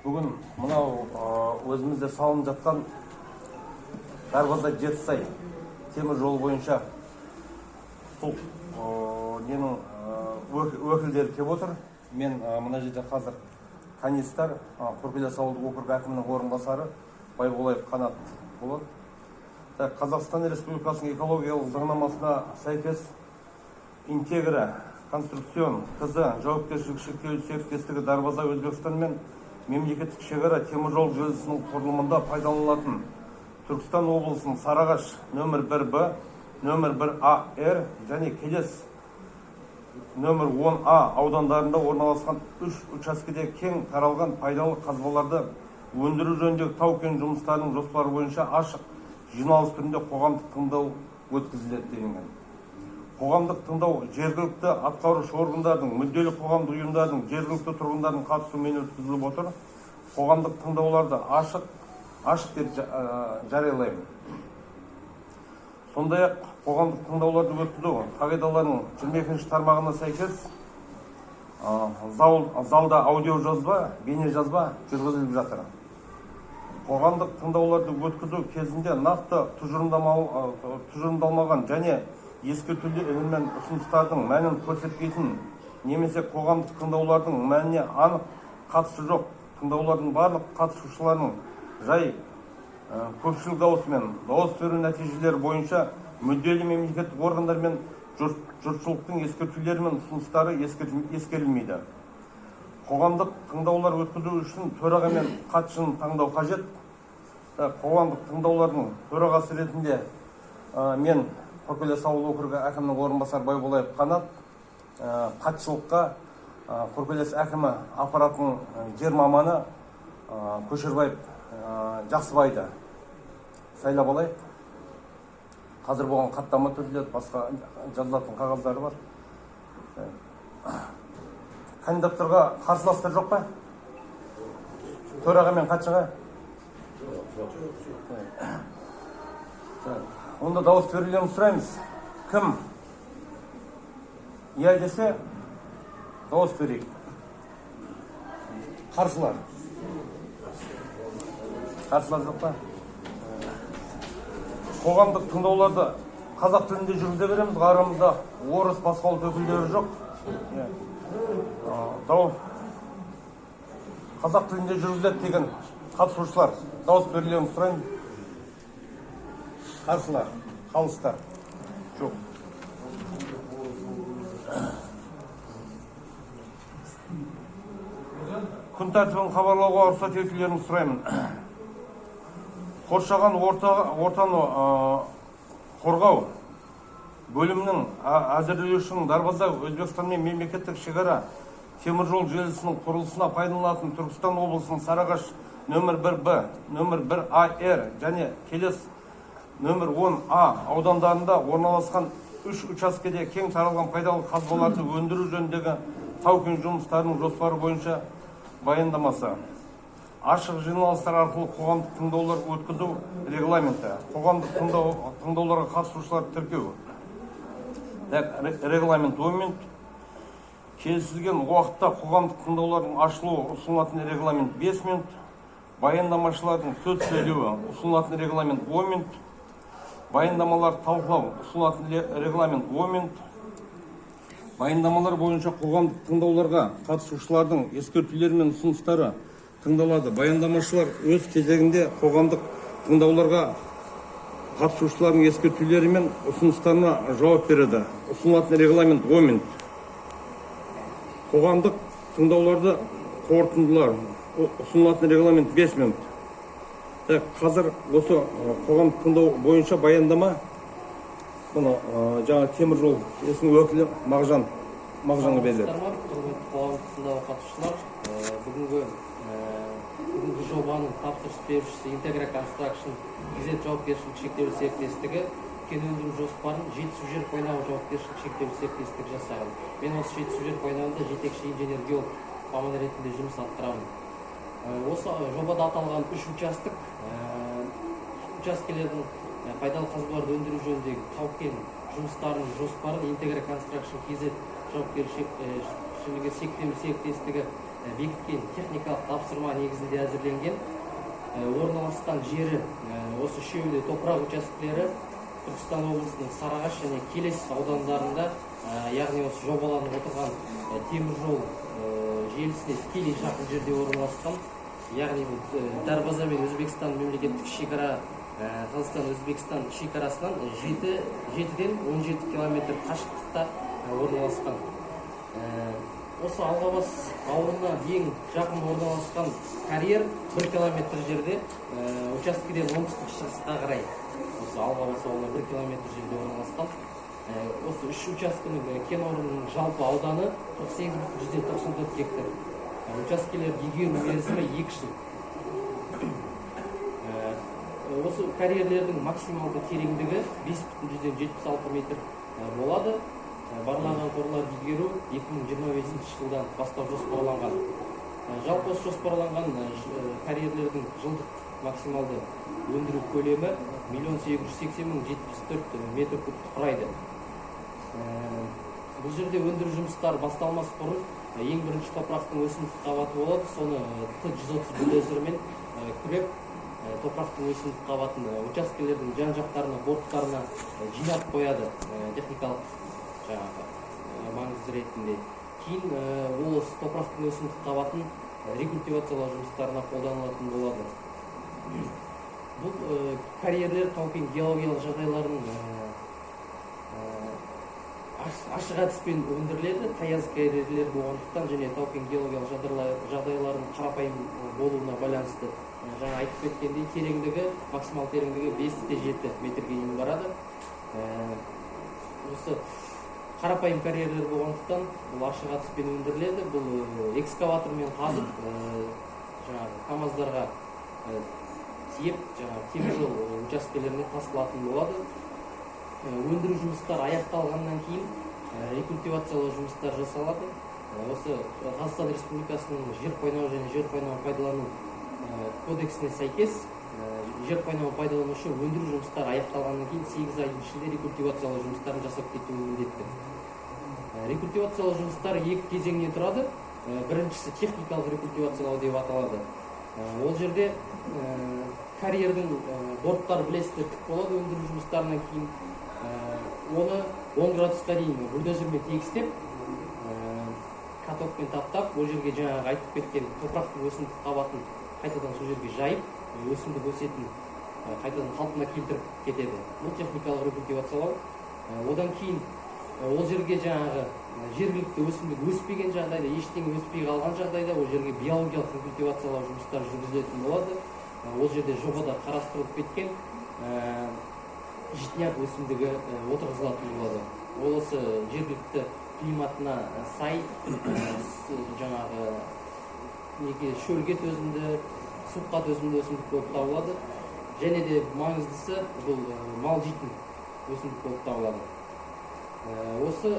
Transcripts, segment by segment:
Бүгін мынау өзімізде салынып жатқан Дарбаза Жетісай темір жол бойынша бұл ненің өкілдері келіп отыр. Мен мына жерде қазір канистар Қорқелес ауылдық округ әкімінің орынбасары Байболаев Қанат болады. Қазақстан Республикасының экологиялық заңнамасына сәйкес Интегра конструкцион қызы жауапкершілігі шектеулі серіктестігі Дарбаза Өзбекстан мен мемлекеттік шекара теміржол желісінің құрылымында пайдаланылатын Түркістан облысының Сарыағаш нөмір 1Б, нөмір 1АР және Келес нөмір 10А аудандарында орналасқан 3 учаскеде кең таралған пайдалы қазбаларды өндіру жөніндегі тау-кен жұмыстарының жоспары бойынша ашық жиналыс түрінде қоғамдық тыңдау өткізіледі делінген. Қоғамдық тыңдау жергілікті атқарушы органдардың, мүдделі қоғамдық ұйымдардың, жергілікті тұрғындардың қатысуымен өткізіліп отыр. Қоғамдық тыңдауларды ашық деп жариялаймын. Сондай-ақ қоғамдық тыңдауларды өткізу қағидаларының 22-ші тармағына сәйкес залда аудиожазба, бейнежазба жүргізіліп жатыр. Қоғамдық тыңдауларды өткізу кезінде нақты тұжырымдалмаған және ескертулер мен ұсыныстардың мәнін көрсетпейтін немесе қоғамдық тыңдаулардың мәніне анық қатысы жоқ тыңдаулардың барлық қатысушыларының жай көпшілік дауысымен дауыс беру нәтижелері бойынша мүдделі мемлекеттік органдар мен жұртшылықтың ескертулері мен ұсыныстары ескерілмейді. Қоғамдық тыңдаулар өткізу үшін төраға мен хатшыны таңдау қажет. Қоғамдық тыңдаулардың төрағасы ретінде мен Қорқелес ауылдық округі әкімінің орынбасары Байболаев Қанат, хатшылыққа Қорқелес әкімі аппаратының жер маманы Көшербаев Жақсыбайды сайлап алайық. Қазір болған хаттама түрделеді, басқа жазылатын қағаздары бар. Кандидаттарға қарсыластар жоқ па? Төраға мен хатшыға? Онда дауыс берулерін сұраймыз. Кім иә десе, дауыс берейік. Қарсылар? Қарсылар жоқ па? Қоғамдық тыңдауларды қазақ тілінде жүргізе береміз, арамызда орыс басқа ұлт өкілдері жоқ. Қазақ тілінде жүргізіледі деген қатысушылар дауыс берулерін сұраймыз. Қарсылар, қалыстар жоқ. Күн тәртібін хабарлауға рұқсат етулерін сұраймын. Қоршаған ортаны қорғау бөлімінің әзірлеушінің Дарбаза Өзбекстан мен мемлекеттік шекара теміржол желісінің құрылысына пайдаланылатын Түркістан облысының Сарыағаш нөмір 1Б, нөмір 1АР және Келес нөмір 10А аудандарында орналасқан 3 учаскеде кең таралған пайдалы қазбаларды өндіру жөніндегі тау-кен жұмыстарының жоспары бойынша баяндамасы. Ашық жиналыстар арқылы қоғамдық тыңдаулар өткізу регламенті. Қоғамдық тыңдауларға қатысушылар тіркеу. Регламент 10 минут. Келісілген уақытта қоғамдық тыңдаулардың ашылуы ұсынылатын регламент 5 минут. Баяндамашылардың сөз сөйлеуі ұсынылатын регламент 10 минут. Баяндамалар талқылау ұсынылатын регламент 10 минут. Баяндамалар бойынша қоғамдық тыңдауларға қатысушылардың ескертулері мен ұсыныстары тыңдалады. Баяндамашылар өз кезегінде қоғамдық тыңдауларға қатысушылардың ескертулері мен ұсыныстарына жауап береді. Ұсынылатын регламент 10 минут. Қоғамдық тыңдауларды қорытындылар ұсынылатын регламент 5 минут. Қазір осы қоғамдық тыңдау бойынша баяндама бұны жаңа темір жол есінің өкілі Мағжанға беріледі. Қоғамдық тыңдауға қатысушылар, бүгінгі жобаның тапсырыс берушісі Интегра Construction КЗ жауапкершілігі шектеулі серіктестігі кен өндіру жоспарын жетісу жер қойнауы жауапкершілігі шектеулі серіктестік жасаған. Мен осы жетісу жер қойнауында жетекші инженер геолог маман ретінде жұмыс атқарамын. Осы жобада аталған 3 учаскелердің пайдалы қазбаларды өндіру жөніндегі тау-кен жұмыстарының жоспарын Интегра Construction КЗ жауапкершілігі шектеулі серіктестігі бекіткен техникалық тапсырма негізінде әзірленген. Орналасқан жері осы үшеуінде топырақ учаскелері Түркістан облысының Сарыағаш және Келес аудандарында, яғни осы жобаланып отырған темір жол желісіне тікелей жақын жерде орналасқан. Яғни Дарбаза мен Өзбекстан мемлекеттік шекара, Қазақстан-Өзбекстан шекарасынан 7-ден 17 километр қашықтықта орналасқан. Осы Алғабас ауылына ең жақын орналасқан карьер 1 километр жерде, учаскеден оңтүстік шығысқа қарай. Осы Алғабас ауылына 1 километр жерде орналасқан. Осы 3 учаскенің кен орнының жалпы ауданы 48,194 гектар. Учаскелер игеру мерзімі 2 жыл. Осы карьерлердің максималды тереңдігі 5,76 метр болады. Барланған қорларды игеру 2025 жылдан бастап жоспарланған. Жалпы осы жоспарланған карьерлердің жылдық максималды өндіру көлемі 1,880,074 метр куб құрайды. Бұл жерде өндіру жұмыстары басталмас бұрын ең бірінші топырақтың өсімдік қабаты болады. Соны Т-130 бульдозермен күреп, топырақтың өсімдік қабатын учаскелердің жан-жақтарына, борттарына жинап қояды техникалық маңызды ретінде. Кейін ол топырақтың өсімдік қабатын рекультивациялау жұмыстарына қолданылатын болады. Бұл карьерлер тау-кен геологиялық жағдайларын ашық әдіспен өндіріледі. Таяз карьерлер болғандықтан және тау-кен геологиялық жағдайлардың қарапайым болуына байланысты жаңа айтып кеткендей тереңдігі, максимал тереңдігі 5-7 метрге дейін барады. Осы қарапайым карьерлер болғандықтан бұл ашық әдіспен өндіріледі. Бұл экскаватормен қазып, КАМАЗдарға тиеп, темір жол учаскелеріне тасылатын болады. Өндіру жұмыстары аяқталғаннан кейін рекультивациялау жұмыстары жасалады. Осы Қазақстан Республикасының жер қойнауы және жер қойнауын пайдалану кодексіне сәйкес жер қойнауын пайдаланушы өндіру жұмыстары аяқталғаннан кейін 8 айдың ішінде рекультивациялау жұмыстарын жасап кетуі міндетті. Рекультивациялау жұмыстары 2 кезеңнен тұрады. Біріншісі техникалық рекультивациялау деп аталады. Ол жерде карьердің борттары білесіздер тік болады өндіру жұмыстарынан кейін. Оны 10 градусқа дейін бульдозермен тегістеп, катокпен таптап, ол жерге жаңағы айтып кеткен топырақтың өсімдік қабатын қайтадан сол жерге жайып, өсімдік өсетін қайтадан қалпына келтіріп кетеді. Бұл техникалық рекультивациялау. Одан кейін ол жерге жаңағы жергілікті өсімдік өспеген жағдайда, ештеңе өспей қалған жағдайда ол жерге биологиялық рекультивациялау жұмыстары жүргізілетін болады. Ол жерде жобада қарастырылып кеткен житняк өсімдігі отырғызылатын болады. Ол осы жергілікті климатына сай жаңағы шөлге төзімді, суыққа төзімді өсімдік болып табылады. Және де маңыздысы бұл мал жейтін өсімдік болып табылады. Осы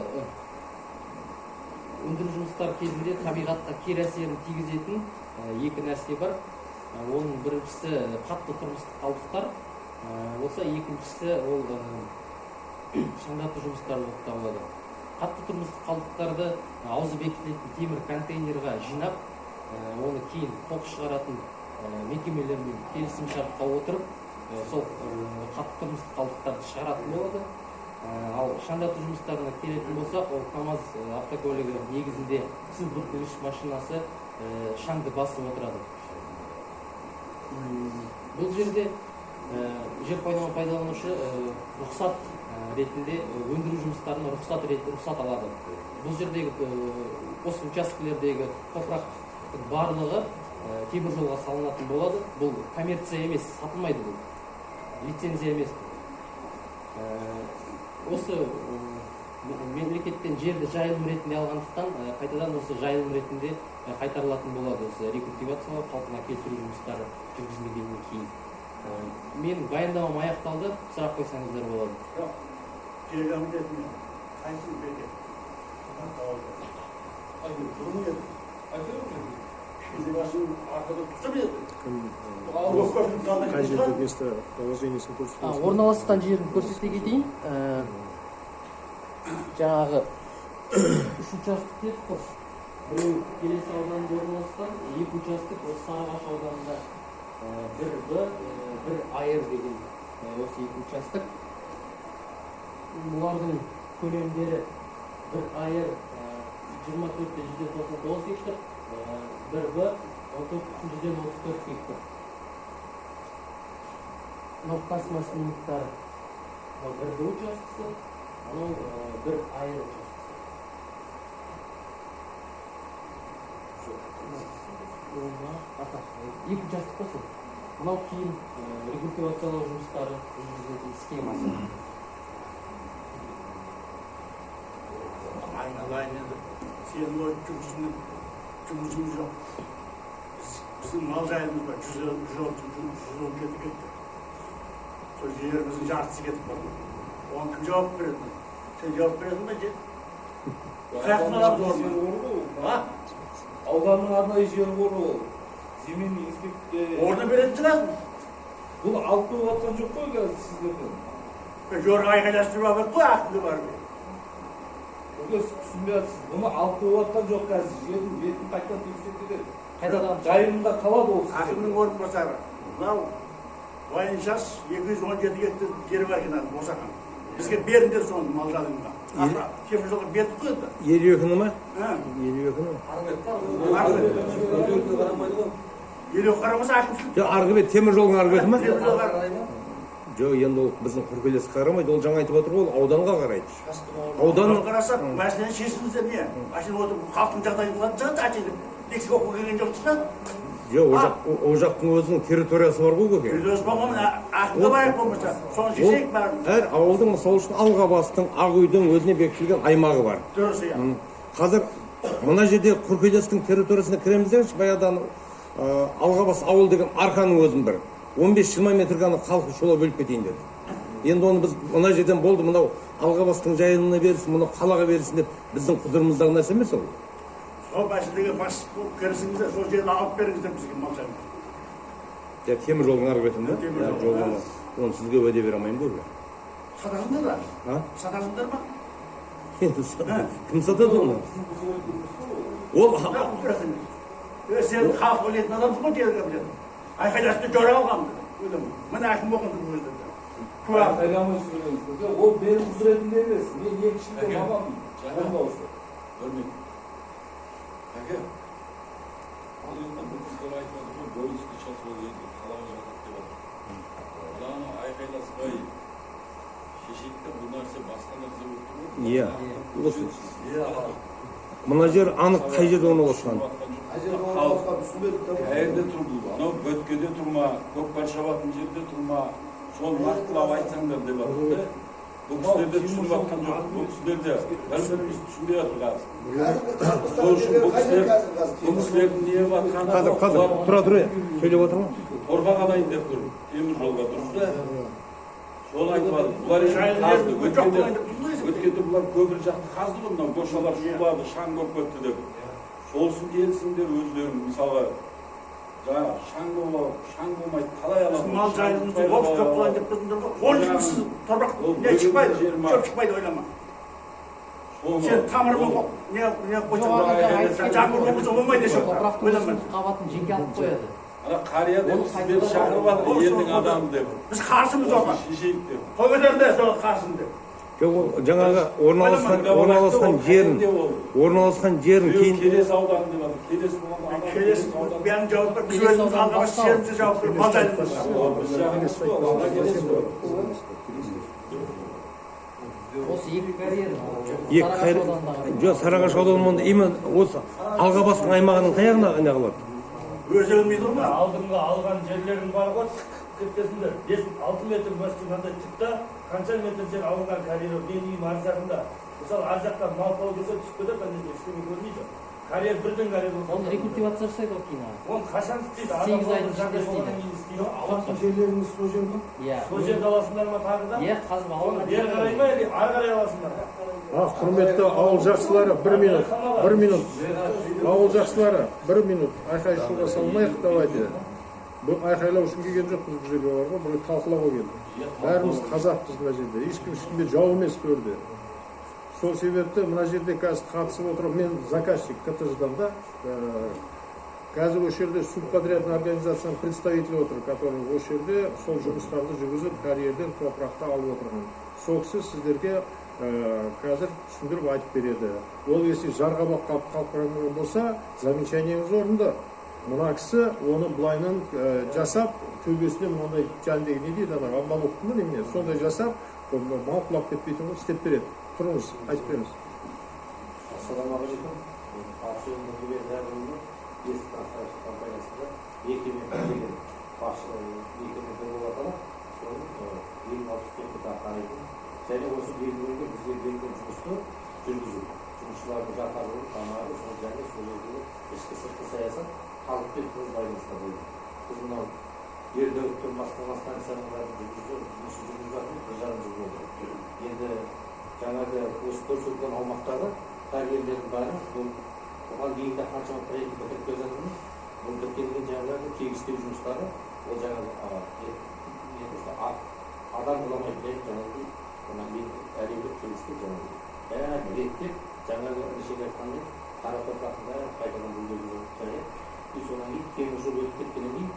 өндіру жұмыстары кезінде табиғатқа кері әсерін тигізетін 2 нәрсе бар. Оның біріншісі қатты тұрмыстық қалдықтар болса, екіншісі ол шаңдату жұмыстары болып табылады. Қатты тұрмыстық қалдықтарды аузы бекітілетін темір контейнерға жинап, оны кейін қоқыс шығаратын мекемелермен келісім шартқа отырып, сол қатты тұрмыстық қалдықтарды шығаратын болады. Ал шаңдату жұмыстарына келетін болсақ, ол КАМАЗ автокөлігі негізінде су бүркегіш машинасы шаңды басып отырады. Бұл жерде жер қойнауын пайдаланушы рұқсат ретінде өндіру жұмыстарына рұқсат алады. Бұл жердегі осы учаскелердегі топырақтың барлығы темір жолға салынатын болады. Бұл коммерция емес, сатылмайды бұл. Лицензия емес. Осы мемлекеттен жерді жайылым ретінде алғандықтан қайтадан осы жайылым ретінде қайтарылатын болады. Осы рекультивациялау, қалпына келтіру жұмыстары жүргізілгеннен кейін. Мен баяндамам аяқталды, сұрақ қойсаңыздар болады. Жоқ, жергам ретінде қайсың берген? Қай жерде место положениесін көрсетесіз? Орналасқан жерін көрсете кетейін. Жаңағы 3 участок Біреу Келес ауданында орналасқан, екі участок осы Сарыағаш ауданында 1Б, 1АР деген осы екі участок. Бұлардың көлемдері 1АР 24,199 гектар, 1Б 14,134 гектар. Мынау Касмас лимиттары 1Б участосы, анау 1АР участосы. Екі участок болсын. Мынау кейін рекультивациялау жұмыстары жүргізілетін схемасы. Айналайын енді. Сенің ой жұмысымыз жоқ. Біздің мал жайымыз бар. 117 кетті. Сол жеріміздің жартысы кетіп қалды. Оған кім жауап береді? Сен жауап бересің бе, же? Қаяқтың аламыз орны? Ауданның арнайы жері бар ол. Земельный инспектор. Орны беретін шығасың. Бұл алып қойып жатқан жоқ қой қазір сіздерден. Жорға айқайластырып алып қой, ақылы бар. Сіз түсінбейсіз. Бұны алып қойып жатқан жоқ қазір. Жердің бетін қайтадан тексертеді. Қайтадан жайында қалады ол. Әкімнің орынбасары. Мынау Вайншаш 217 гектар жері бар екен босаған. Бізге беріңдер соны мал жалыңға. Темір жолға бердік қой енді. 52-ні ма? 52-ні. Елу қарамаса әкімшілік. Жоқ, арғы бет, темір жолдың арғы беті ма? Темір жолға. Жоқ, енді ол біздің Құркелеске қарамайды, ол жаңа айтып отыр ғой, ол ауданға қарайды. Ауданның қарасақ, мәселені шешіңіздер не? Ашын отырып, халықтың жағдайын бұлатын шығады, ашын лексик оқу келген жоқ шығады. жоқ, о жақтың өзінің территориясы бар ғой көке. Территориясы болғанмен, ақында байып болмаса, соны шешейік бәрін. Әр ауылдың мысалы үшін Алғабастың, Ақүйдің өзіне бекітілген аймағы бар. Дұрыс, иә. Қазір мына жерде Құркелестің территориясына кіреміз деңізші, баяғыдан Алғабас ауыл деген арқаның өзін бір 15-20 метрге халқы шола бөліп кетейін деді. Енді оны біз мына жерден болды, мынау Алғабастың жайылымына берілсін, мынау қалаға берілсін деп біздің құзырымыздағы нәрсе емес ол. Сол мәселеге бас болып кірісіңіздер, сол жерді алып беріңіздер бізге мал жайын. Темір жолдың арғы бетінде? Темір жол. Оны сізге уәде бере алмаймын ғой. Сатасыңдар ба? Сатасыңдар ма? Кім сатады оны? Ол сен халық білетін адамсың ғой жерге білетін. Айқайласты жора алғанмын. Мына әкім болған өзі. Айқайламай сөйлеңіздер. Ол менің құзыретімде емес. Мен ең кішкентай мамамын. Орындаушы. Көрмеймін. Әке, ал енді бұл қыздар айтып отыр ғой, Боинский час ол енді қалаға жатады деп отыр. Бұланы айқайласпай шешейік те бұл нәрсе басқа нәрсе болып тұр ғой. Иә, осы. Мына жер анық қай жерде орналасқан? Қайерде тұр бұл? Анау Бөткеде тұрма, Көкпар шабатын жерде тұрма, сол нақтылап айтсаңдар деп отыр. Бұл кісілерде түсініп жатқан жоқ. Бұл кісілерде бір-біріміз түсінбей жатыр қазір. Сол үшін бұл кісілердің не жатқаны... Тұра, сөйлеп отырмын. Торға қалайын деп тұр, темір жолға дұрыс та. Сол айтып жатыр. Бұлар өткенде бұлар көпір жақты қазды ғой, мынау гошалар шулады, шаң болып кетті деп. Солсын келсіңдер өздерің, мысалға, жаңа шаң болмайды, қалай аламыз? Мал жайымызды болып жоқ болайын деп тұрдыңдар ғой. Ол жұмыссыз торбақ не шықпайды, көп шықпайды ойлама. Сен тамырымен не қойсың, жаңбыр болмаса болмайды деп ойлама. Қабатын жеңге алып қояды. Ана қария деп сіздерді шақырып жатыр, елдің адамы деп. Біз қарсымыз оған. Шешейік деп. Қой көтерді сол қарсым деп. Жаңағы орналасқан жерін кейін... Келес ауданы деп жатыр, Келес болғанда... Келес бәрін жауап бар, біз өзіміз Алғабас жерімізді жауап бар, мал жайымыз. Осы екі карьер Сарыағаш ауданында именно осы Алғабастың аймағының қаяғына қалады? Өзі өлмейді ма? Алдыңғы алған жерлерің бар ғой, кеткесінде 5-6 метр мынандай тіпті қанша метр жер алынған карьер деңгейінің ар жағында. Мысалы ар жақтан мал тау келсе түсіп кетеді, ана ештеңе көрмейді. Карьер бірден карьер болып. Оны рекультивация жасайды ғой кейін. Оны қашан істейді? 8 айда жағдай болғаннан кейін істейді. Алатын жерлеріңіз сол жер ма? Иә. Сол жерді аласыңдар ма тағы да? Иә, қазір алынған. Бері қарай ма, ары қарай аласыңдар ма? Құрметті ауыл жақсылары, 1 минут. Ауыл жақсылары, 1 минут. Айқай шуға салмайық, давайте. Бұл айқайлау үшін келген жоқпыз бұл жерге бар ғой, бұл талқылауға келді. Бәріміз қазақпыз мына жерде. Ешкім ешкімге жау емес көрді. сол себепті мына жерде қазір қатысып отырып, мен заказчик КТЖ-дан да, қазір осы жерде субподрядный организацияның представителі отыр, который осы жерде сол жұмыстарды жүргізіп, карьерден топырақты алып отырған. Сол кісі сіздерге қазір түсіндіріп айтып береді. Ол если жарғабақ қалып болса, замечаниеңіз орынды. Мына кісі оны былайынан жасап, төбесіне мынандай жәндегі не дейді, обмолоктың ба немене, сондай жасап, мал құлап кетпейтін ғой, істеп береді. Тұрыңыз, айтып беріңіз. Ассалаумағалейкум. Ақшыл Нұрбек Зәбірұлы, Есік Констракшн компаниясында мекеме болып аталады. Соның 20-64 атқаратын. Және осы белгіленген бізге берілген жұмысты жүргізу. Жұмысшылардың жатарлығы, тамағы, сол және сол жердегі ішкі сыртқы саясат халықпен тығыз байланыста болды. Біз мынау Ердәуіттен басқарма станцияның жұмысын жүргізіп жатырмыз, 1,5 жыл болды. Енді жаңағы осы көрсетілген аумақтағы карьерлердің бәрі, бұған дейін де қаншама проект бітіріп келе жатырмыз. Бұл бітірілген жаңағы тегістеу жұмыстары, ол жаңағы адам ғыламай проект жаңағы әлеуметтік тегістеу жаңағы бәрін реттеп, жаңағы нешеге айтқандай қара топырақтың бәрін қайтадан бүлдозуға жарайды. Содан кейін темір жол өтіп кеткеннен кейін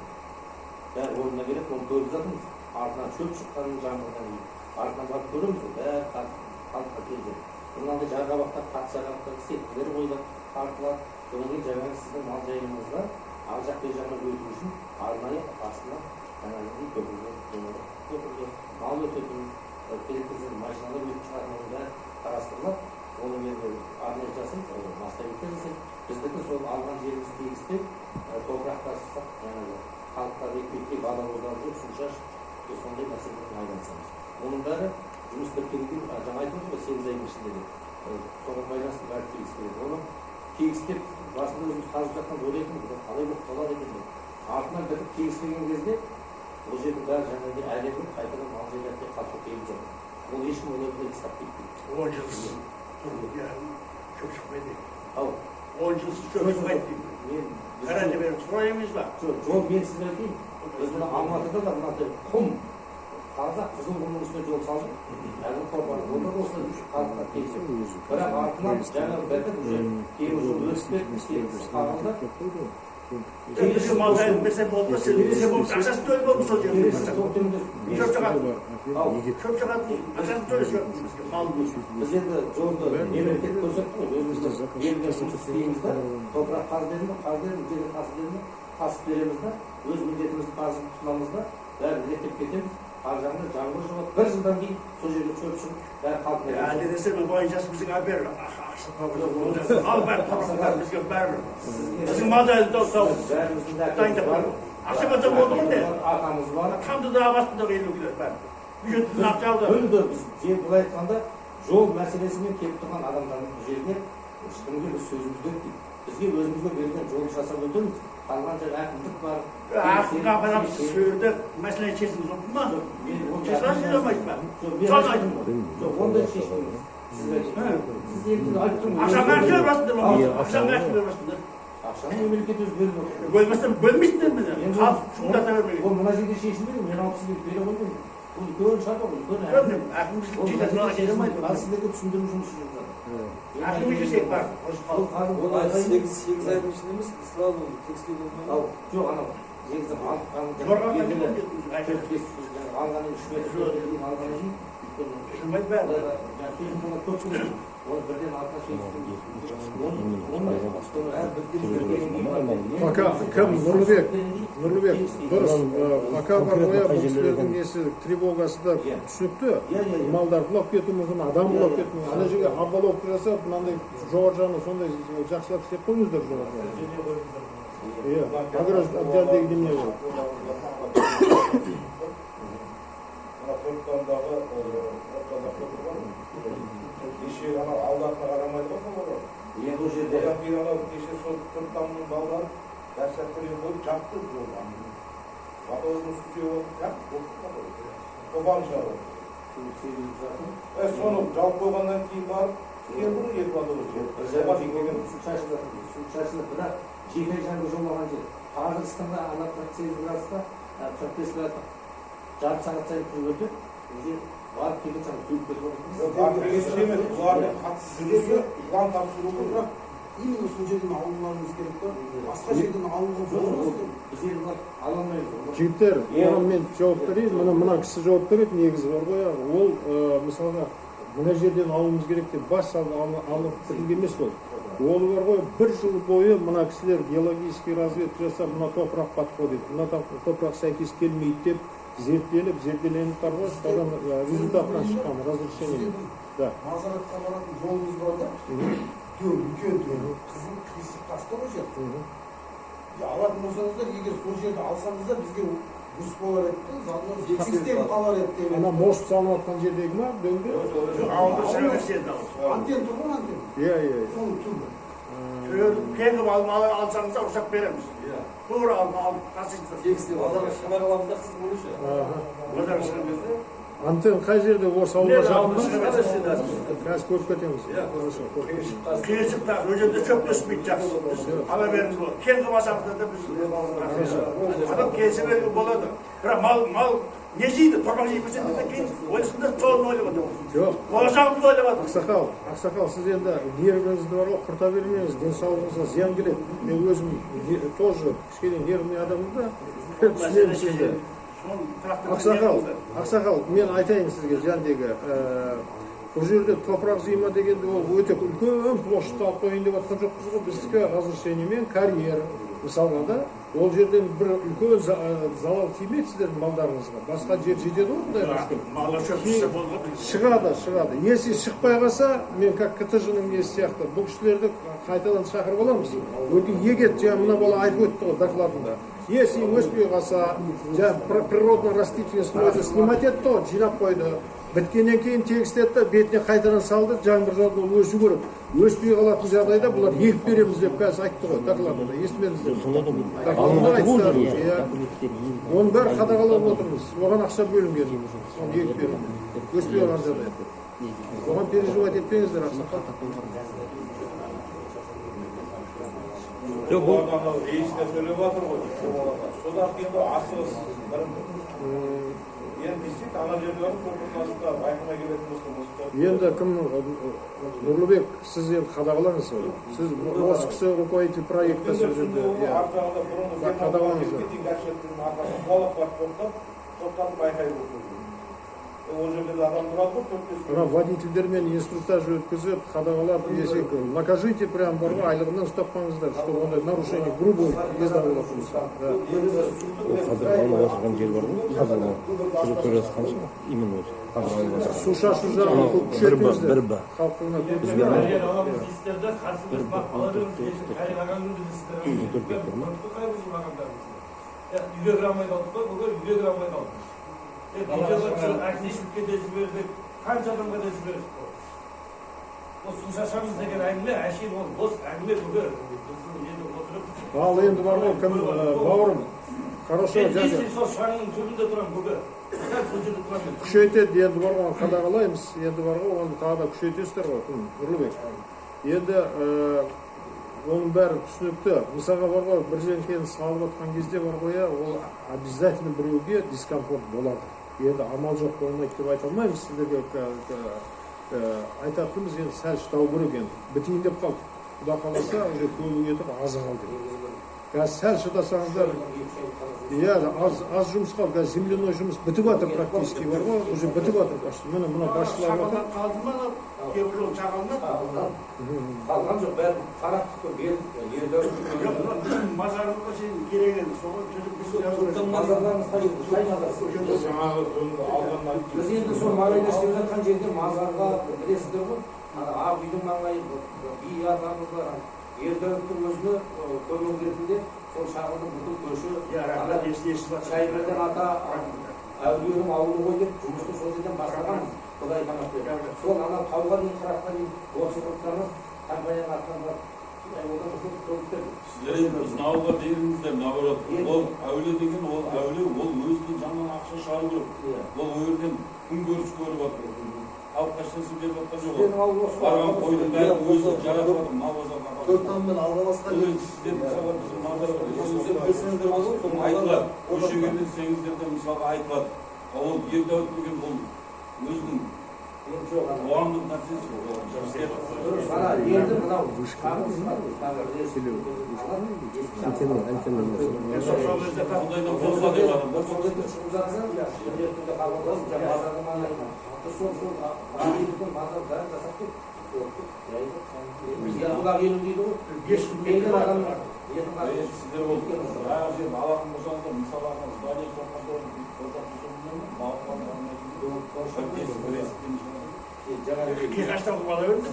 бәрі орнына келеді, оны көріп жатырмыз. Артынан шөп шыққанын жаңбырдан кейін. Артынан барып көреміз, бәрі қалыпқа келді. Мынандай жарғабақтар, қатты жарғабақтар сеткілер қойылады, тартылады. Содан кейін жаңағы сіздің мал жайылымыңызға ар жақ бер жағына өту үшін арнайы астына жаңағы көпірге мал өтетін, келетін машиналар өтіп шығатын бәрі қарастырылады. Оны енді арнайы жасайды, мастабеттер жасайды. Біздікі сол алған жерімізді тегістеп, топырақтасып, жаңағы халыққа рекпетке водовоздар жоқ, су шаш, сондай мәселелермен айналысамыз. Оның бәрі жұмыс біткеннен жаңа айтып отырмын, 8 айдың ішінде де соған байланысты бәрі тегістеледі. Оны тегістеп, басында өзіміз қазып жатқан ойлайтынбыз, қалай болып қалады екен деп. Артынан бітіп тегістеген кезде бұл жердің бәрі жаңағы әлемнің қайтадан мал жерлерге қатып келіп жатыр. Ол ешкім ойлап тастап кетпейді. 10 жыл көп шықпайды. Ау, 10 жыл көп шықпайды. Қарады бері тұра емес ба? Жол мен сізге айтайын. Біз мына Алматыда да мынандай құм, таза қызыл құмның үстіне жол салдық. Әлгі қорбан. Онда да осылай халыққа келсек. Бірақ артынан жаңағы бітіп уже темір жол өсіп кетті, қалғанда Келесі мал жайылып берсе болды, сен болды, ақшасын төлеп болды сол жерде. Шөп шығатын, ақшасын төлеп мал болсын. Біз енді жолды мемлекет көрсетті ғой, өзіміздің елге жұмыс істейміз да, топырақ қаздерін, жерге тасып береміз да, өз міндетімізді қаржы тұтыламыз да, бәрін реттеп кетеміз. Ар жағында жаңбыр жауады, 1 жылдан кейін сол жерге шөп шығып, бәрі қалпына келеді. Әлде десе мен бойыншасы біздің әбер ақша ал бәрі тапсырған бізге бәрі. Біздің мал жайылып дайындап бар. Ақша болса болды ғой де. Ағамыз бар. Қамды да астындағы 50 кило бәрі. Бюджеттің ақша алды. Күнде біз былай айтқанда жол мәселесімен келіп тұрған адамдардың бұл жерге ешкімге біз сөзімізді өттік. Бізге өзімізге берілген жолды жасап өтеміз. Қалған жер әкімдік бар. Ақынға апарамыз сөйледі, мәселені шешіміз болды ма? Шешіміз болмайды ма? Соны айтым ғой. Жоқ, ондай шешіміз. Сіз енді айтып тұрмын. Ақшаны ақша берасыңдар ма? Ақшаны ақша берасыңдар. Ақшаны мемлекет өзі бөліп отыр. Бөлместен бөлмейсіңдер мені. Халық шуылдата бермейді. Ол мына жерде шешілмейді, мен алып сізге бере қоймаймын. Бұл үлкен шаруа ғой, үлкен Көрдім, әкіміміздің жететіні шешілмейді. Ал сіздерге түсіндіру жұмысы жүріп жатыр. Әкімі жесек бар. Ол қазір Ол 8 айдың ішінде емес, сразу текстиль болмай. Жоқ, анау негізі Жорғаға келген алғаннан 3 метр алғаннан кейін шешілмейді бәрі. Ол бірден артына шешілген. Пока кім Нұрлыбек дұрыс, пока бар қоя бұл кісілердің несі тревогасы да түсінікті. Малдар құлап кетуі мүмкін, адам құлап кетуі мүмкін. Ана жерге обваловка жасап, мынандай жоғары жағына сондай жақсылап істеп қойыңыздар жоғары жағына. Иә, агрождердегі неме бар. Мына Түркістандағы кеше анау алдатына қарамайды ғой олар. Енді ол жерде Одан кейін анау кеше сол Түркістанның балалары дәрсәттерге қойып жапты жолдан. Автобустың сүйеуі жапты, қобан шығарып. Соны жауып қойғаннан кейін барып келді ғой екі автобус. су шашылып, бірақ 7 ай жаңбыр жаумаған жер. Қырғызстанда ана 48 градуста, 45 градуста жарты сағат сайын күн өтіп, уже барып келген сайын көлік беріп бұлардың қатысты план тапсыру бірақ именно сол жерден алуларыңыз керек па? Басқа жерден алуға болмас. біз енді ала алмаймыз. жігіттер, оған мен жауап берейін, мына кісі жауап береді, негізі бар ғой, ол мысалға мына жерден алуымыз керек деп бас алып бітірген емес ол. Ол бар ғой, бір жыл бойы мына кісілер геологический разведка жасап, мына топырақ подходит, мына топырақ сәйкес келмейді деп зерделеніп бар ғой, содан результаттан шыққан разрешение. Да. Мазаратқа баратын жолымыз бар да. Үлкен қызыл қисық тасты ғой жер. Алатын болсаңыздар, егер сол жерді алсаңыздар, бізге дұрыс болар еді, залымыз систем қалар еді. Ана мост салып жатқан жердегі ма, дөңді? Ауылда шығарған жерді Антен тұр ғой, антен. Иә. Соны тұр. Кеңіп алсаңыздар, рұқсат береміз. Тура алып тасыңыздар. Тегістеп базарға шығарып аламыз да қызық болушы. Базарға шығарған кезде Антен қай жерде осы ауылға жақын ба? шығарған жерде. Қазір көріп кетеміз. Кезіп тағы, ол жерде шөп өспейді жақсы. Ала беріңіз болады. Кен қылмасаңыздар да біз. Адам келсе беруге болады. Бірақ мал не жейді? Торпақ жей берсең де кейін ойлысында соны ойлап отыр. Жоқ. Болашағымды ойлап отыр. Ақсақал, сіз енді нервіңізді бар ғой, құрта бермеңіз, денсаулығыңызға зиян келеді. Мен өзім тоже кішкене нервный адаммын да, түсінемін сізді. Ақсақал, мен айтайын сізге жәндегі, бұл жерде топырақ зима дегенде ол өте үлкен площадь алып қойын деп жатқан жоқпыз ғой, біздікі разрешениемен карьер, мысалға да, ол жерден бір үлкен залал тимейді сіздердің малдарыңызға. Басқа жер жетеді ғой, құдай басқа. Малы шөп түссе болды. Шығады. Если шықпай қалса, мен как КТЖ-ның несі сияқты, бұл кісілерді қайтадан шақырып аламыз. Өте егет, жаңа мына бала айтып өтті ғой докладында. Если өспей қалса, природно-растительность өзі снимать етті ғой, жинап қойды. Біткеннен кейін тегістетті, бетіне қайтадан салды, жаңбыр жауды ол өсу керек. Өспей қалатын жағдайда бұлар егіп береміз деп қазір айтты ғой докладында. Естімедіңіздер. Оның бәрі қадағалап отырмыз. Оған ақша бөлінген. Оны егіп беру. Өспей қалған жағдайда. Оған переживать етпеңіздер, ақсақал. Олардан рейсіне төлеп жатыр ғой. Содан кейін асығыс бірімді. Енді десек, ана жерлерін көпіртасында байқамай келетін болса. Енді кім, Нұрлыбек, сіз енді қадағалаңыз. Сіз осы кісі руководитель проекта сөзінде. Қадағалаңыз. Ол жерде адам тұрады ғой, водительдер мен инструктаж өткізіп, қадағалап, десек, накажите прям бар ғой, айлығынан ұстап қаңыздар, что ондай нарушение грубый езда болатын. Қазір алып отырған жер бар ғой, қазір территориясы қанша? Именно осы қазір алып отырған. Су шашу жағын көп күшейтіңіздер. Бір. Халқына көп Егер аламыз дейсіздерді, қарсымыз бақ ала беріңіз, ертең кәрек ағаңды дейсіздер. Үйге кіре алмай қалдық қой, бүгін үйге кіре алмай қалдық. Әкімшілікке де жібердік, қанша адамға да жібердік. Ол су шашамыз деген әңгіме, әшейін ол бос әңгіме бүгін. Ал енді бар ғой, кім, бауырым, хорошо, жәнде. Мен сол шаңның түбінде тұрам бүгін. Күшейтеді, енді бар ғой, қадағалаймыз, енді бар ғой, оны тағы да күшейтесіздер ғой, Нұрлыбек. Енді оның бәрі түсінікті. Мысалға бар ғой, бір жерден салып жатқан кезде бар ғой, ол обязательно біреуге дискомфорт болады. Енді амал жоқ болмайды деп айта алмаймыз сіздерге айтатынымыз енді сәл шыдау керек енді. Бітейін деп қалды. Құда қаласа, уже көлік етіп азы қалды. Қазір сәл шыдасаңыздар, аз жұмыс қалды. Қазір земляной жұмыс бітіп жатыр практически бар ғой, уже бітіп жатыр. Мына басшылар жатыр. Қалды ма, кейбір жол жағалмады. Қалған жоқ, бәрін қарақтық қой, елді Мазарлыққа сен керек енді, соған төтіп Тұттың мазарларыңыз қай мазар? Біз енді сол маңайда істеп жатқан жерде мазарға білесіздер ғой, ақ үйдің маңайы, би атамыз бар, Ердәуіттің өзіне көмек ретінде сол шағылдың бүкіл көші Шайберден ата әулиенің ауылы ғой деп жұмысты сол жерден бастағанбыз. Құдай қанат берді. Сол ана тауға дейін қыраққа дейін осы құрттанып компанияның атынан бар. Сіздер біздің ауылға дейініздер, наоборот, ол әулие деген ол әулие, ол өзінің жанынан ақша шығару керек. Ол өрден күн көріс көріп жатыр. Алып қашасы беріп жатқан жоқ. Барған қойдың бәрін өзі жаратып жатыр, мал базарға. Төрттанмен алға басқа сіздер мысалға біздің малдар айтылады. Көшеге десеңіздер де мысалға айтылады. Ол Ердәуіт деген ол өзінің қоғамдық нәрсесі ғой. Ана енді мынау Ондайдан болса деп адам. Сіздер ол аяқ жерін алатын болсаңыздар, мысалы здание соққанда Қиғаштан қуала берді.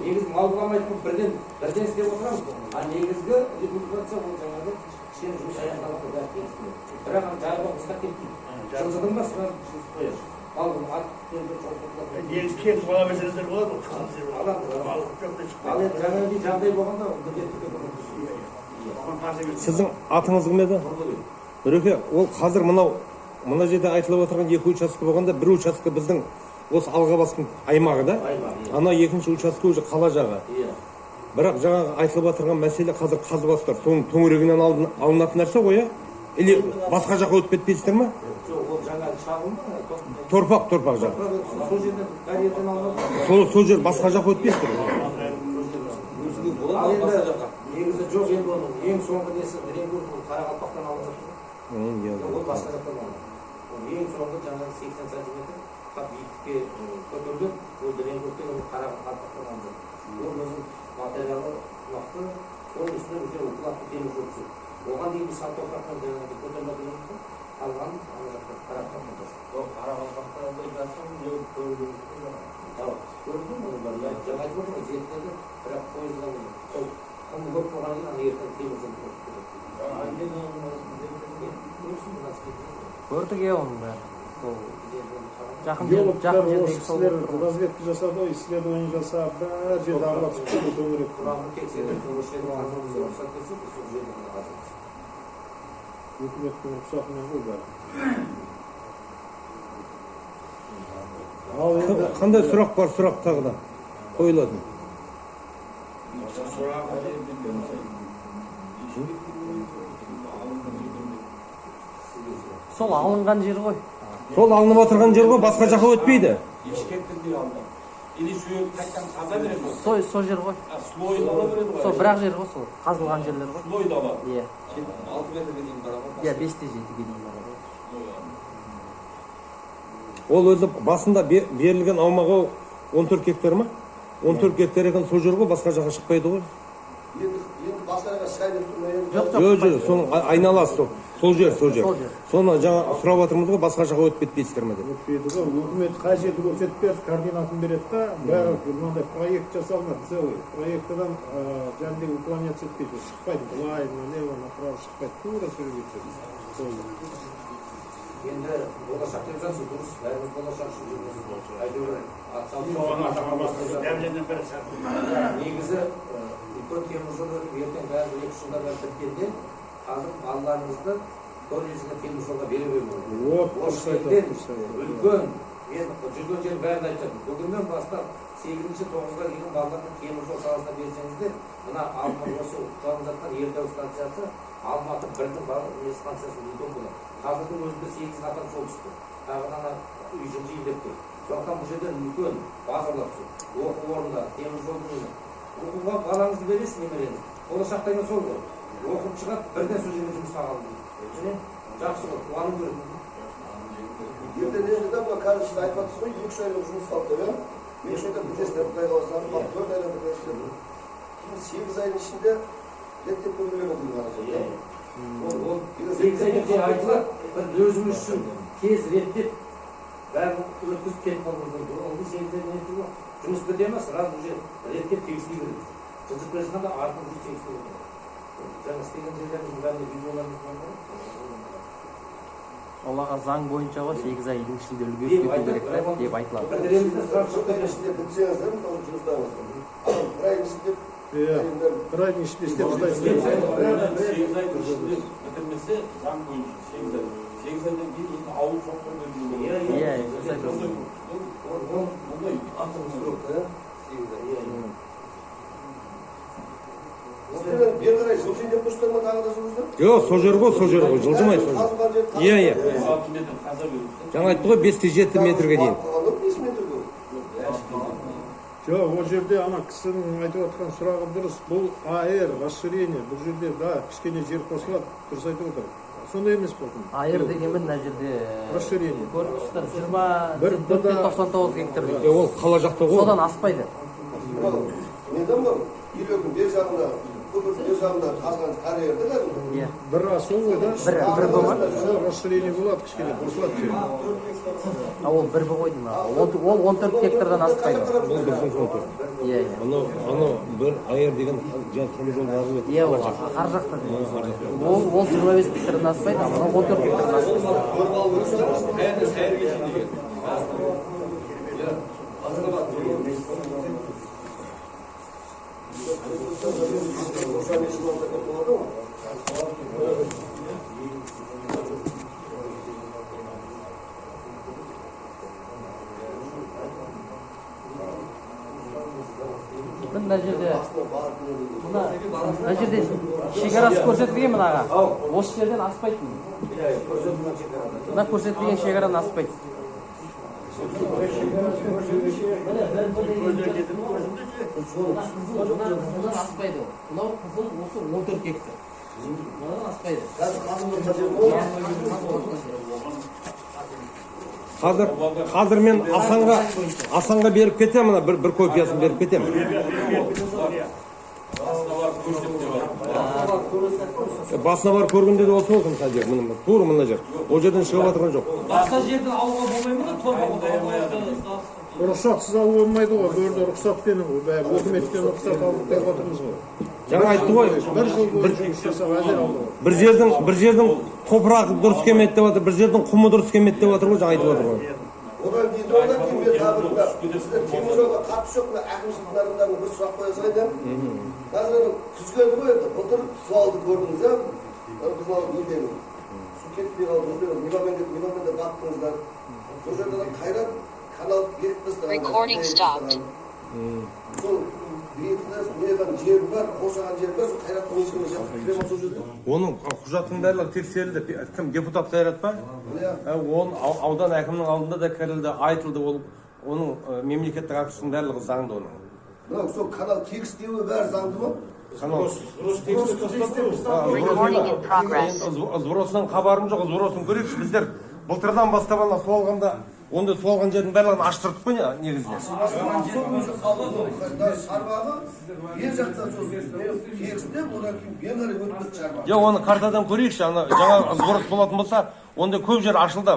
негізі мал қуламайтын бірден істеп отырамыз. А негізгі рекультивация ол жаңағы кішкене жұмыс аяқталып бәрі келісті. Бірақ жарғы қысқа кетпейді. Жылжыдың ба сразу жұмыс қояр. Мал ат енді çoğaltылады. Негізі кем қуала берсеңіздер болады ғой. Ал енді жаңағы жағдай болғанда Сіздің атыңыз кім еді? Нұреке, ол қазір мына жерде айтылып отырған екі участке болғанда, бір участке біздің осы Алғабастың аймағы да, ана екінші участке уже қала жағы. Бірақ жаңағы айтылып отырған мәселе қазір Қазыбастар, соның төңірегінен алынатын нәрсе ғой, или басқа жаққа өтіп кетпейсіздер ме? жоқ, ол жаңағы шағын Торпақ жағы. сол жерден карьерден алынады. Сол жер басқа жаққа өтпейсіздер. Ал енді негізі жоқ, енді оның ең соңғы несі Дренбург Қарақалпақтан алып жатыр. Ол басқа жақтан алынады. Ең соңғы жаңағы 80 сантиметр қап биіктікке көтеріліп, ол Дренбургтен ол Қарақалпақтан алып жатыр. Ол өзінің материалы мықты, оның үстіне өте укладты темір жол түседі. Оған дейін біз топырақтан жаңағы көтеріліп алған ана жақта Қарақалпақтан жасайды. Қарақалпақта ондай жасым Көрдім оны бар, жаңа айтып отырмын, зерттеді, бірақ пойызға сол құмы көп болған кейін ана ертең темір жол Көрдік оны бәрі. Жақын Геологтар жердегі осы кісілер разведка жасады ғой, исследование жасап, бәр жерді аралап шықты төңірек. құрамын тексеріп, осы жердің арнамызға рұқсат берсе, біз сол жерді қазамыз. Үкіметтің рұқсатымен ғой бәрі. Ал енді Қандай сұрақ бар, сұрақ тағы да қойылатын. сол алынған жер ғой. Сол алынып отырған жер ғой, басқа жаққа өтпейді. ешкеттің алды. Или сүйек қайттан қаза береді ғой. Сол жер ғой. Слойды ала береді ғой. Сол бірақ жер ғой, сол қазылған жерлер ғой. Слойды алады. Иә. 6 метрге дейін барады. Иә, 5-те 7-ге дейін барады. Ол өзі басында берілген аумағы 14 гектар ма? 14 гектар екен, сол жер ғой, басқа жаққа шықпайды ғой. Енді басқа жаққа шыға беріп тұрмай. Жоқ, соның айналасы сол жер. Соны жаңа сұрап отырмыз ғой, басқа жаққа өтіп кетпейсіздер ме деп. өтпейді ғой, үкімет қай жерді көрсетіп берді, координатын береді да, бәрі мынандай проект жасалынады, целый. Проектідан жәндегі уклоняться етпейді, шықпайды, былай, налево, направо шықпайды, тура сол жерге түседі. Енді болашақ деп жатсыз, дұрыс, бәріміз болашақ үшін жүрміз. Әйтеуір Соған атаған басқа дәмден бері шарты. негізі үлкен темір жол өтіп, ертең бәрі 2 жылда бәрі біткенде, қазір балаларымызды колледжге темір жолға бере бермейді. Вот, Осы жерден үлкен, мен жүрген жерін бәрін айтып жатырмын. Бүгіннен бастап 8-9-ға дейін балалардың темір жол саласына берсеңіздер, мына осы қалып жатқан Ердәу станциясы Алматы бірдің станциясын үлкен болады. Қазірдің өзінде 8 қатар жол түсті. Тағы ана үй жылжиын деп тұр. Сондықтан бұл жерден үлкен базарлар түседі. Оқу орнында, темір жолдың оқуға балаңызды бересіз, немереңіз. Болашақта енді сол ғой. Оқып шығады, бірден сол жерге жұмысқа қалды. Жақсы ғой, қуану керек. Ертең енді мына қазір сіз айтып жатсыз ғой, 2 айлық жұмыс қалды, иә? 2 айда бітесіздер, құдай қаласа, 4 айда бітесіздер. 8 айдың ішінде реттеп көрмелеген дейді. Ол 8 айда айтылады, бір өзіміз үшін тез реттеп бәрін өткізіп кетіп қалуымыз керек. Ол 8 айда нетті ғой. Жұмыс біте ме, сразу уже реттеп тегістей береміз. Жылжып келе жатқанда артын уже тегістей береміз. Жаңа істеген жерлеріміздің бәрінде видеоларымыз бар ғой. Оларға заң бойынша ғой, 8 айдың ішінде үлгеріп кету керек деп айтылады. Бірдеремізді сұрап Бір айдың ішінде бітсеңіздер, мысалы жұмыстарыңыз. Бір айдың ішінде бір айдың ішінде істеп 8 айдың ішінде бітірмесе заң бойынша 8 айдан кейін енді ауыл соққыр берілуі болады. Иә, Ондай атымыз жоқ. Осыдан бері қарай жылжиын деп тұрсыздар ма тағы да жұмысты? Жоқ, сол жер ғой, жылжымайды сол жер. Иә. 6 метр қаза берді. Жаңа айтты ғой 5-7 метрге дейін. 5 метрге. Жоқ, ол жерде ана кісінің айтып отқан сұрағы дұрыс. Бұл АР, расширение, бұл жерде да кішкене жер қосылады, дұрыс айтып отыр. Сондай емес болсын. айыр дегенмен мына жерде Расширение. көріп тұрсыздар 24,99 гектар. Ол қала жақта ғой. Содан аспайды. Неден бұл? Үйлердің бер жағында, көпірдің бер жағында қазған карьерді кәдімгі. Иә. Бір сол ғой да. Бір болма? Сол расширение болады, кішкене қосылады жер. Ол бір қойдың. Ол 14 гектардан аспайды. Ол біздің контур. Иә. Анау бір айыр деген жаңа темір жол арғы бет. Иә, ол қар жақта. Ол 25 гектардан аспайды, а мынау 14 гектардан аспайды. Мына жерде шекарасы көрсетілген мынаға. Осы жерден аспайды. Мына көрсетілген шекарадан аспайды. Мынадан аспайды. Мынау қызыл осы 14 гектар. Мынадан аспайды. Қазір мен Асанға беріп кетемін, бір копиясын беріп кетемін. Басына бар көргенде де осы olsun sadece тура мына жер. Ол жерден шығып жатқан жоқ. Басқа жерден алуға болмай ма? Рұқсатсыз алуға болмайды ғой. Бұл жерде рұқсатпен, өкіметтен рұқсат алып деп отырмыз ғой. Жаңа айтты ғой, бір жыл бойы жұмыс жасап әзір алды ғой. бір жердің топырағы дұрыс келмеді деп жатыр, бір жердің құмы дұрыс келмеді деп жатыр ғой, жаңа айтып отыр ғой. Одан кейін мен тағы сіздер темір жолға қатысы жоқ мына әкімшіліктердің бір сұрақ қоя салайын. Қазір күз келді ғой енді, былтыр су алды көрдіңіз иә? Біз алып неден су кетпей қалды, миллионмен де баттыңыздар. Сол жерде қайрат канал беріп тастаған. Recording stopped. Сол недан жер бар, қоршаған жер бар, сол қайраттың ешкімге жақсы кіре ма сол жерде? Оның құжаттың барлығы тексерілді. Кім депутат қайрат па? Оның аудан әкімінің алдында да кірілді, айтылды, оның мемлекеттік актісінің барлығы заңды оның. Мынау сол канал тегістеуі бәрі заңды ма? Сбросынан хабарым жоқ, сбросын көрейікші. Біздер былтырдан бастап ана су алғанда онда су алған жердің барлығын аштырдық қой негізінен. Шарбағы бер жақтан сол тегістеп, одан кейін бер қарай өтіп кетті шарбағы. Жоқ, оны картадан көрейікші. Жаңа сброс болатын болса, онда көп жер ашылды.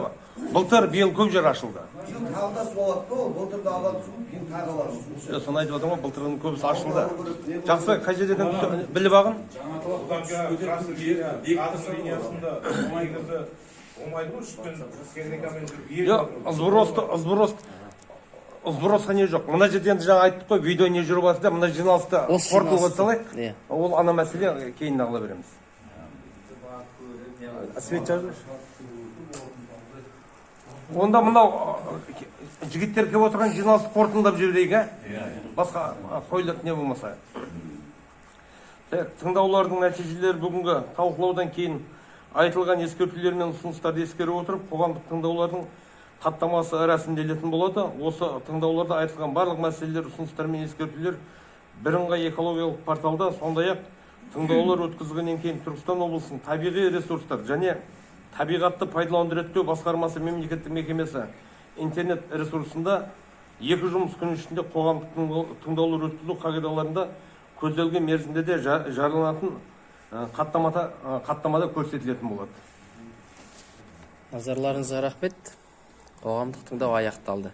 Былтыр, биыл көп жер ашылды. Биыл тағы да су алады ғой, былтырда алады су, кейін тағы алады су. Соны айтып отырмын ғой, былтырдың көбісі ашылды. Жақсы, қай жерде екенін біліп алғын? Сбросқа не жоқ. Мына жерде енді жаңа айттық қой, видео не жүріп жатыр да, мына жиналысты қорытуға салайық. Ол ана мәселе кейін ала береміз. Свет жазып. Онда мынау жігіттер келіп отырған жиналысты қорытындылап жіберейік, а? Басқа қойылатын не болмаса. Тыңдаулардың нәтижелері бүгінгі талқылаудан кейін айтылған ескертулер мен ұсыныстарды ескере отырып, қоғамдық тыңдаулардың хаттамасы рәсімделетін болады. Осы тыңдауларда айтылған барлық мәселелер, ұсыныстар мен ескертулер бірыңғай экологиялық порталда, сондай-ақ тыңдаулар өткізілгеннен кейін Түркістан облысының табиғи ресурстар және табиғатты пайдалануды реттеу басқармасы мемлекеттік мекемесі интернет ресурсында 2 жұмыс күні ішінде қоғамдық тыңдаулар өткізу қағидаларында көзделген мерзімде де жарияланатын хаттамада көрсетілетін болады. Назарларыңызға рахмет. Қоғамдық тыңдау аяқталды.